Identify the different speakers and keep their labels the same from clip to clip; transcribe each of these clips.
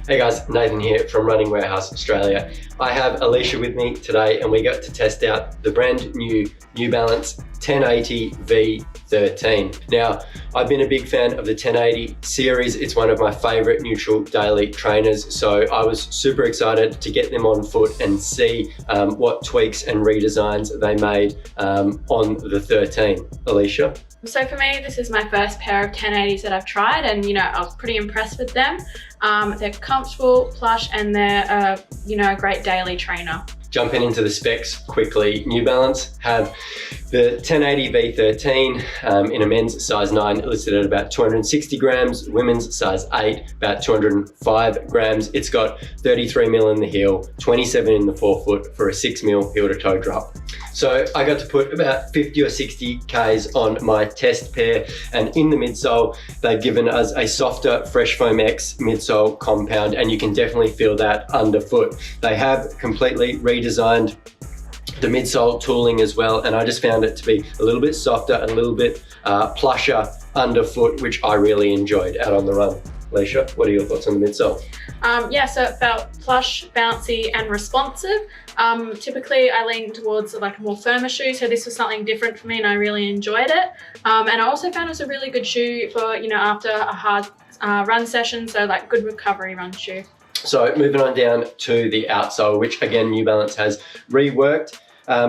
Speaker 1: Hey guys, Nathan here from Running Warehouse Australia. I have Alicia with me today and we got to test out the brand new New Balance 1080 v13. Now, I've been a big fan of the 1080 series. It's one of my favorite neutral daily trainers. So I was super excited to get them on foot and see what tweaks and redesigns they made on the 13. Alicia?
Speaker 2: So for me, this is my first pair of 1080s that I've tried, and I was pretty impressed with them. They're comfortable, plush, and they're a great daily trainer.
Speaker 1: Jumping into the specs quickly, New Balance have the 1080 v13 in a men's size 9 listed at about 260 grams, women's size 8 about 205 grams. It's got 33 mil in the heel, 27 in the forefoot for a 6 mil heel to toe drop. So I got to put about 50 or 60 Ks on my test pair, and in the midsole, they've given us a softer Fresh Foam X midsole compound, and you can definitely feel that underfoot. They have completely redesigned the midsole tooling as well, and I just found it to be a little bit softer, a little bit plusher underfoot, which I really enjoyed out on the run. Alicia, what are your thoughts on the midsole?
Speaker 2: So it felt plush, bouncy, and responsive. Typically, I lean towards like a more firmer shoe, so this was something different for me, and I really enjoyed it. And I also found it was a really good shoe for after a hard run session, so like good recovery run shoe. So
Speaker 1: moving on down to the outsole, which again New Balance has reworked.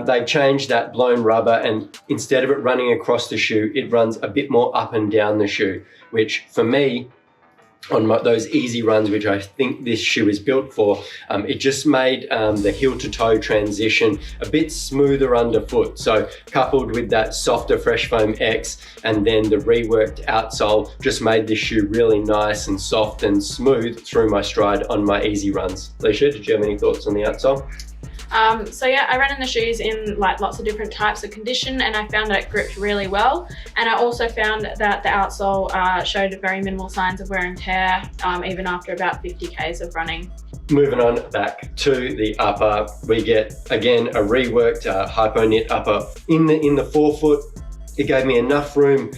Speaker 1: They've changed that blown rubber, and instead of it running across the shoe, it runs a bit more up and down the shoe, which for me, on those easy runs, which I think this shoe is built for, it just made the heel to toe transition a bit smoother underfoot. So coupled with that softer Fresh Foam X and then the reworked outsole just made this shoe really nice and soft and smooth through my stride on my easy runs. Alicia, did you have any thoughts on the outsole?
Speaker 2: I ran in the shoes in like lots of different types of condition, and I found that it gripped really well. And I also found that the outsole showed very minimal signs of wear and tear, even after about 50 Ks of running.
Speaker 1: Moving on back to the upper, we get again a reworked hypo knit upper in the forefoot. It gave me enough room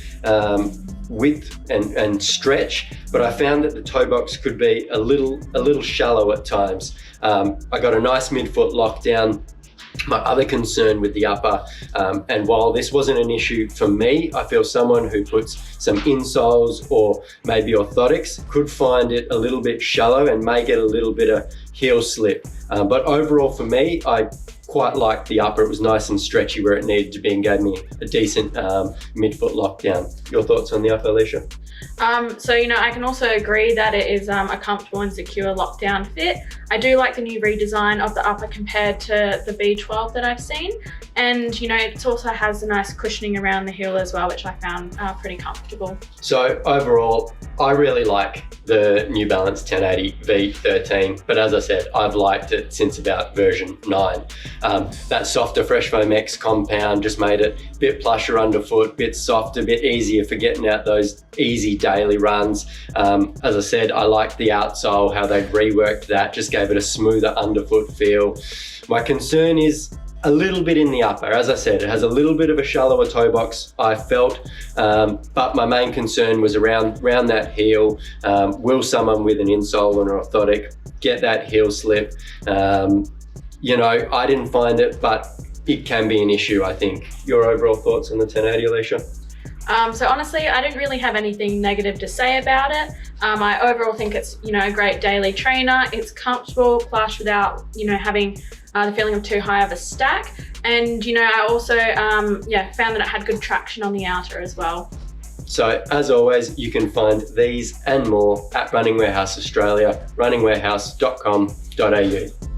Speaker 1: width and stretch, but I found that the toe box could be a little shallow at times. I got a nice midfoot lockdown. My other concern with the upper, and while this wasn't an issue for me, I feel someone who puts some insoles or maybe orthotics could find it a little bit shallow and may get a little bit of heel slip. But overall for me, I quite liked the upper. It was nice and stretchy where it needed to be and gave me a decent midfoot lockdown. Your thoughts on the upper, Alicia?
Speaker 2: I can also agree that it is a comfortable and secure lockdown fit. I do like the new redesign of the upper compared to the V12 that I've seen. And it also has a nice cushioning around the heel as well, which I found pretty comfortable. So
Speaker 1: overall, I really like the New Balance 1080 v13, but as I said, I've liked it since about version 9. That softer Fresh Foam X compound just made it a bit plusher underfoot, bit softer, a bit easier for getting out those easy daily runs. As I said, I liked the outsole, how they've reworked that, just gave it a smoother underfoot feel. My concern is a little bit in the upper. As I said, it has a little bit of a shallower toe box, I felt, but my main concern was around that heel. Will someone with an insole and an orthotic get that heel slip? I didn't find it, but it can be an issue, I think. Your overall thoughts on the 1080, Alicia?
Speaker 2: So honestly, I didn't really have anything negative to say about it. I overall think it's, a great daily trainer. It's comfortable, plush without, having the feeling of too high of a stack. And, I also, found that it had good traction on the outer as well.
Speaker 1: So as always, you can find these and more at Running Warehouse Australia, runningwarehouse.com.au.